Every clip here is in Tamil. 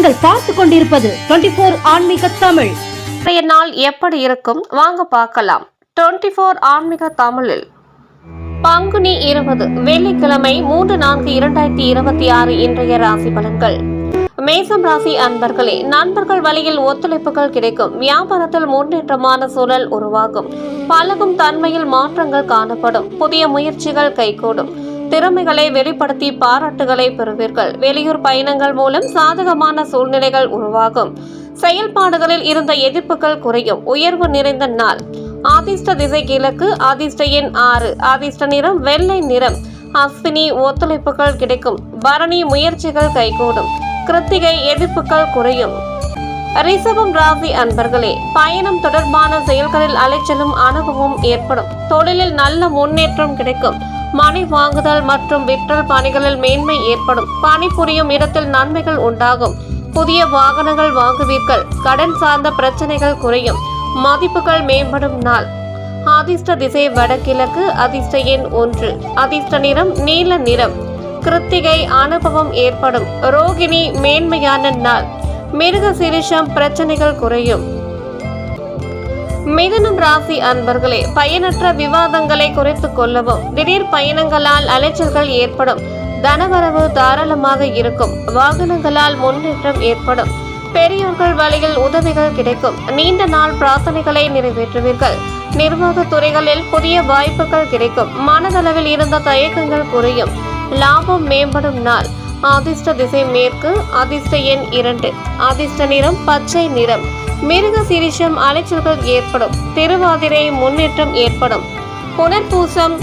நீங்கள் பார்த்து கொண்டிருப்பது 24 ஆன்மீக தமிழ். இன்றைய நாள் எப்படி இருக்கும் வாங்க பார்க்கலாம். 24 ஆன்மீக தமிழில் பங்குனி 20 வெள்ளிக்கிழமை 3/4/2026 இன்றைய ராசி பலன்கள். மேசம் ராசி அன்பர்களே, நண்பர்கள் வழியில் ஒத்துழைப்புகள் கிடைக்கும். வியாபாரத்தில் முன்னேற்றமான சூழல் உருவாகும். பழகும் தன்மையில் மாற்றங்கள் காணப்படும். புதிய முயற்சிகள் கைகூடும். திறமைகளை வெளிப்படுத்தி பாராட்டுகளை பெறுவீர்கள். வெளியூர் பயணங்கள் மூலம் சாதகமான சூழ்நிலைகள் உருவாகும். செயல்பாடுகளில் இருந்த எதிர்ப்புகள் குறையும். உயர்வு நிறைந்த நாள். அதிர்ஷ்ட திசை கிழக்கு. அதிர்ஷ்ட எண் 6. அதிர்ஷ்ட நிறம் வெள்ளை நிறம். அஸ்வினி ஒத்துழைப்புகள் கிடைக்கும். பரணி முயற்சிகள் கைகூடும். கிருத்திகை எதிர்ப்புகள் குறையும். ரிஷபம் ராசி அன்பர்களே, பயணம் தொடர்பான செயல்களில் அலைச்சலும் அனுபவம் ஏற்படும். தொழிலில் நல்ல முன்னேற்றம் கிடைக்கும். மனை வாங்குதல் மற்றும் விற்றல் பணிகளில் மேன்மை ஏற்படும். பணிபுரியும் இடத்தில் நன்மைகள் உண்டாகும். புதிய வாகனங்கள் வாங்குவீர்கள். கடன் சார்ந்த பிரச்சனைகள் குறையும். மதிப்புகள் மேம்படும் நாள். அதிர்ஷ்ட திசை வடகிழக்கு. அதிர்ஷ்ட எண் 1. அதிர்ஷ்ட நிறம் நீல நிறம். கிருத்திகை அனுபவம் ஏற்படும். ரோகிணி மேன்மையான நாள். மிருக சீரிஷம் பிரச்சனைகள் குறையும். மிதுனம் ராசி அன்பர்களே, பயனற்ற விவாதங்களை குறைத்துக் கொள்ளவும். திடீர் பயணங்களால் அலைச்சல்கள் ஏற்படும். தனவரவு தாராளமாக இருக்கும். வாகனங்களால் முன்னேற்றம் ஏற்படும். பெரியோர்கள் வழியில் உதவிகள் கிடைக்கும். நீண்ட நாள் பிரார்த்தனைகளை நிறைவேற்றுவீர்கள். நிர்வாக துறைகளில் புதிய வாய்ப்புகள் கிடைக்கும். மனதளவில் இருந்த தயக்கங்கள் குறையும். லாபம் மேம்படும் நாள். அதிர்ஷ்ட திசை மேற்கு. அதிர்ஷ்ட எண் 2. அதிர்ஷ்ட நிறம் பச்சை நிறம். மிருக சீரிஷம் அலைச்சல்கள் ஏற்படும். திருவாதிரை முன்னேற்றம் ஏற்படும். புனர்பூசம்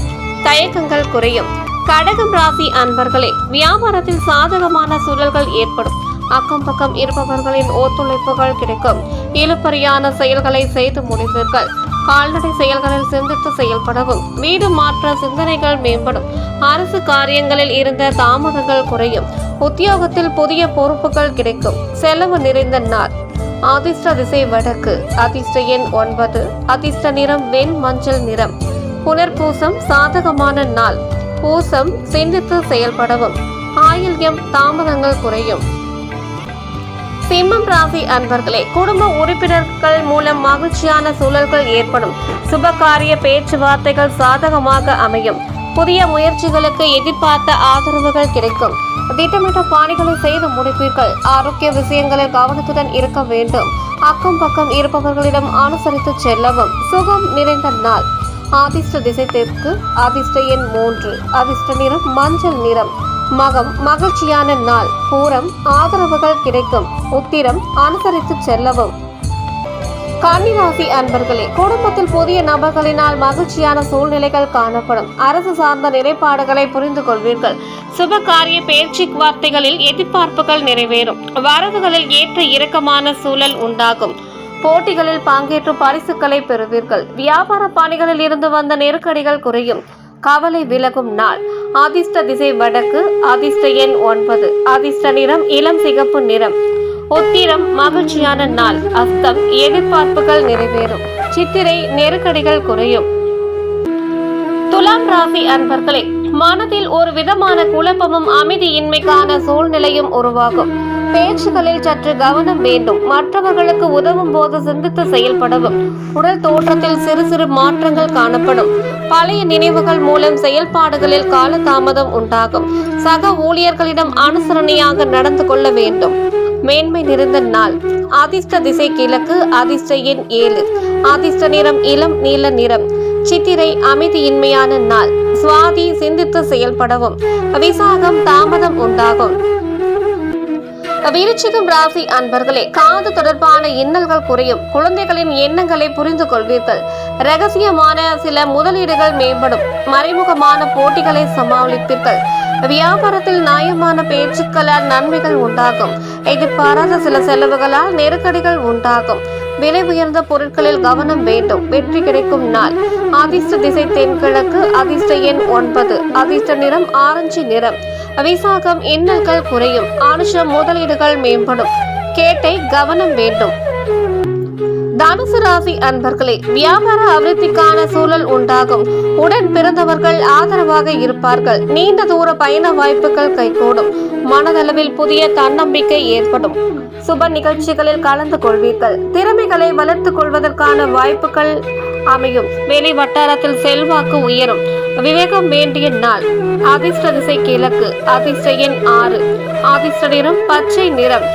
தயக்கங்கள் குறையும். கடகம் ராசி அன்பர்களே, வியாபாரத்தில் சாதகமான சூழல்கள் ஏற்படும். அக்கம் பக்கம் இருப்பவர்களின் ஒத்துழைப்புகள் கிடைக்கும். இழுபறியான செயல்களை செய்து முடிவீர்கள். கால்நடை செயல்களில் சிந்தித்து செயல்படவும். வீடு மாற்ற சிந்தனைகள் மேம்படும். அரசு காரியங்களில் இருந்த தாமதங்கள் குறையும். உத்தியோகத்தில் புதிய பொறுப்புகள் கிடைக்கும். செலவு நிறைந்த நாள். அதிர்ஷ்ட திசை வடக்கு. அதிர்ஷ்ட எண் 9. அதிர்ஷ்ட நிறம் வெண் மஞ்சள் நிறம். புனர்பூசம் சாதகமான நாள். பூசம் சிந்தித்து செயல்படவும். ஆயில்யம் தாமதங்கள் குறையும். சிம்மம் ராசி அன்பர்களே, குடும்ப உறுப்பினர்கள் மூலம் மகிழ்ச்சியான சூழல்கள் ஏற்படும். சுபகாரிய பேச்சுவார்த்தைகள் சாதகமாக அமையும். புதிய முயற்சிகளுக்கு எதிர்பார்த்த ஆதரவுகள் கிடைக்கும். திட்டமிட்ட பணிகளை செய்து முடிப்பீர்கள். ஆரோக்கிய விஷயங்களில் கவனத்துடன் இருக்க வேண்டும். அக்கம் பக்கம் இருப்பவர்களிடம் அனுசரித்து செல்லவும். சுகம் நிறைந்த நாள். அதிர்ஷ்ட திசை தெற்கு. அதிர்ஷ்ட எண் 3. அதிர்ஷ்ட நிறம் மஞ்சள் நிறம். மகம் மகிழ்ச்சியான நாள். பூரம் ஆதரவுகள் கிடைக்கும். உத்திரம் அனுசரித்து செல்லவும். கன்னிராசி அன்பர்களே, குடும்பத்தில் புதிய நபர்களினால் மகிழ்ச்சியான சூழ்நிலைகள் காணப்படும். அரசு சார்ந்த நிலைப்பாடுகளை புரிந்து கொள்வீர்கள். சுபகாரிய பேச்சு வார்த்தைகளில் எதிர்பார்ப்புகள் நிறைவேறும். வரவுகளில் ஏற்ற இறக்கமான சூழல் உண்டாகும். போட்டிகளில் பங்கேற்று பரிசுகளை பெறுவீர்கள். வியாபார பணிகளில் இருந்து வந்த நெருக்கடிகள் குறையும். கவலை விலகும் நாள். அதிர்ஷ்ட திசை வடக்கு. அதிர்ஷ்ட எண் 9. அதிர்ஷ்ட நிறம் இளம் சிகப்பு நிறம். உத்திரம் மகிழ்ச்சியான நாள். அஸ்தம் எதிர்பார்ப்புகள் நிறைவேறும். சித்திரை நெருக்கடிகள் குறையும். துலாம் ராசி அன்பர்களே, மனதில் ஒரு விதமான குழப்பமும் அமைதியின்மைக்கான சூழ்நிலையும் உருவாகும். பேச்சுகளில் சற்று கவனம் வேண்டும். மற்றவர்களுக்கு உதவும் போது சிந்தித்து செயல்படவும். உடல் தோற்றத்தில் சிறு சிறு மாற்றங்கள் காணப்படும். பழைய நினைவுகள் மூலம் செயல்பாடுகளில் காலதாமதம் உண்டாகும். சக ஊழியர்களிடம் அனுசரணையாக நடந்து கொள்ள வேண்டும். மேன்மை நிறைந்த நாள். அதிர்ஷ்ட திசை கிழக்கு. அதிர்ஷ்ட எண் 7. அதிர்ஷ்ட நிறம் இளம் நீல நிறம். சித்திரை அமைதியின்மையான நாள். சுவாதி சிந்தித்து செயல்படவும். விசாகம் தாமதம் உண்டாகும். விருச்சிகம் ராசி அன்பர்களே, காது தொடர்பான இன்னல்கள் குறையும். குழந்தைகளின் எண்ணங்களை புரிந்து கொள்வீர்கள். ரகசியமான சில முதலீடுகள் மேம்படும். மறைமுகமான போட்டிகளை சமாளிப்பீர்கள். வியாபாரத்தில் நியாயமான பேச்சுக்களால் நன்மைகள் உண்டாகும். எதிர்பாராத சில செலவுகளால் நெருக்கடிகள் உண்டாகும். விலை உயர்ந்த பொருட்களில் கவனம் வேண்டும். வெற்றி கிடைக்கும் நாள். அதிர்ஷ்ட திசை தென்கிழக்கு. அதிர்ஷ்ட எண் 9. அதிர்ஷ்ட நிறம் ஆரஞ்சு நிறம். விசாகம் இன்னல்கள் குறையும். அனுஷம் முதலீடுகள் மேம்படும். கேட்டை கவனம் வேண்டும். தனுசு ராசி அன்பர்களே, வியாபார அபிவிருத்திக்கான சூழல் உண்டாகும். உடன் பிறந்தவர்கள் ஆதரவாக இருப்பார்கள். நீண்ட தூர பயண வாய்ப்புகள் கைகூடும். மனதளவில் புதிய தன்னம்பிக்கை ஏற்படும். சுப நிகழ்ச்சிகளில் கலந்து கொள்வீர்கள். திறமைகளை வளர்த்துக் கொள்வதற்கான வாய்ப்புகள் அமையும். வெளி வட்டாரத்தில் செல்வாக்கு உயரும். விவேகம் வேண்டிய நாள். அதிர்ஷ்ட திசை கிழக்கு. அதிர்ஷ்ட எண் 6. அதிர்ஷ்ட நிறம் பச்சை நிறம்.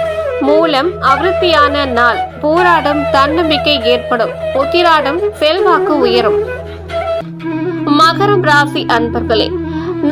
மூலம் அபிவிருத்தியான நாள். பூராடம் தன்னம்பிக்கை ஏற்படும். உத்திராடம் செல்வாக்கு உயரும். மகரம் ராசி அன்பர்களே,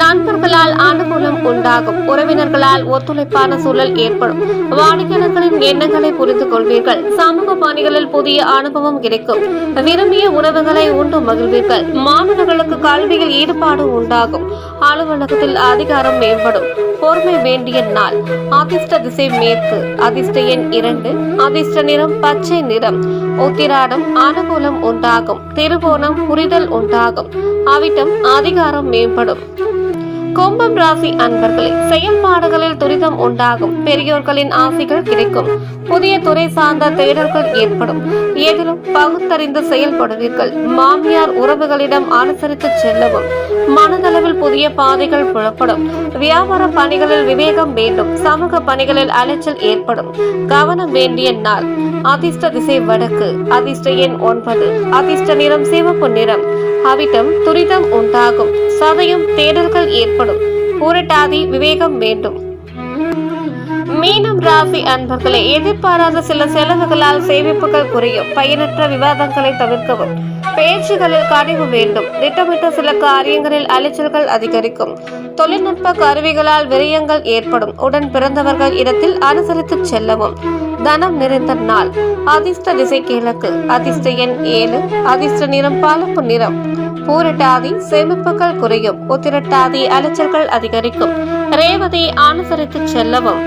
நண்பர்களால் அனுகூலம் உண்டாகும். உறவினர்களால் ஒத்துழைப்பான சூழல் ஏற்படும். வாடிக்கையாளர்களின் எண்ணங்களை புரிந்து கொள்வீர்கள். சமூக பணிகளில் புதிய அனுபவம் கிடைக்கும். விரும்பிய உணவுகளை உண்டு மகிழ்வீர்கள். மாணவர்களுக்கு கல்வியில் ஈடுபாடு உண்டாகும். அலுவலகத்தில் அதிகாரம் மேம்படும். பொறுமை வேண்டிய நாள். அதிர்ஷ்ட திசை மேற்கு. அதிர்ஷ்ட எண் 2. அதிர்ஷ்ட நிறம் பச்சை நிறம். உத்திராடம் அனுகூலம் உண்டாகும். திருவோணம் புரிதல் உண்டாகும். அவிட்டம் அதிகாரம் மேம்படும். கும்பம் ராசி அன்பர்களே, செயல்பாடுகளில் துரிதம் உண்டாகும். பெரியோர்களின் ஆசைகள் கிடைக்கும். புதிய துறை சார்ந்த தேடல்கள் ஏற்படும். எதிலும் பகுத்தறிந்து செயல்படுவீர்கள். மாமியார் உறவுகளிடம் அனுசரித்து செல்லவும். மனதளவில் புதிய பாதைகள் புலப்படும். வியாபார பணிகளில் விவேகம் வேண்டும். சமூக பணிகளில் அலைச்சல் ஏற்படும். கவனம் வேண்டிய நாள். அதிர்ஷ்ட திசை வடக்கு. அதிர்ஷ்ட எண் 9. அதிர்ஷ்ட நிறம் சிவப்பு நிறம். அவிட்டம் துரிதம் உண்டாகும். சதயம் தேடல்கள் ஏற்படும். பூரட்டாதி விவேகம் வேண்டும். மீனம் ராசி அன்பர்களே, எதிர்பாராத சில செலவுகளால் சேமிப்புகள் குறையும். பயனற்ற விவாதங்களை தவிர்க்கவும். பேச்சுகளில் கனிவு வேண்டும். திட்டமிட்ட சில காரியங்களில் அலைச்சல்கள் அதிகரிக்கும். தொழில்நுட்ப கருவிகளால் விரயங்கள் ஏற்படும். உடன் பிறந்தவர்கள் இடத்தில் அனுசரித்து செல்லவும். தனம் நிறைந்த நாள். அதிர்ஷ்ட திசை கிழக்கு. அதிர்ஷ்ட எண் 7. அதிர்ஷ்ட நிறம் பழுப்பு நிறம். பூரட்டாதி சேமிப்புகள் குறையும். உத்திரட்டாதி அலைச்சல்கள் அதிகரிக்கும். ரேவதி அனுசரித்து செல்லவும்.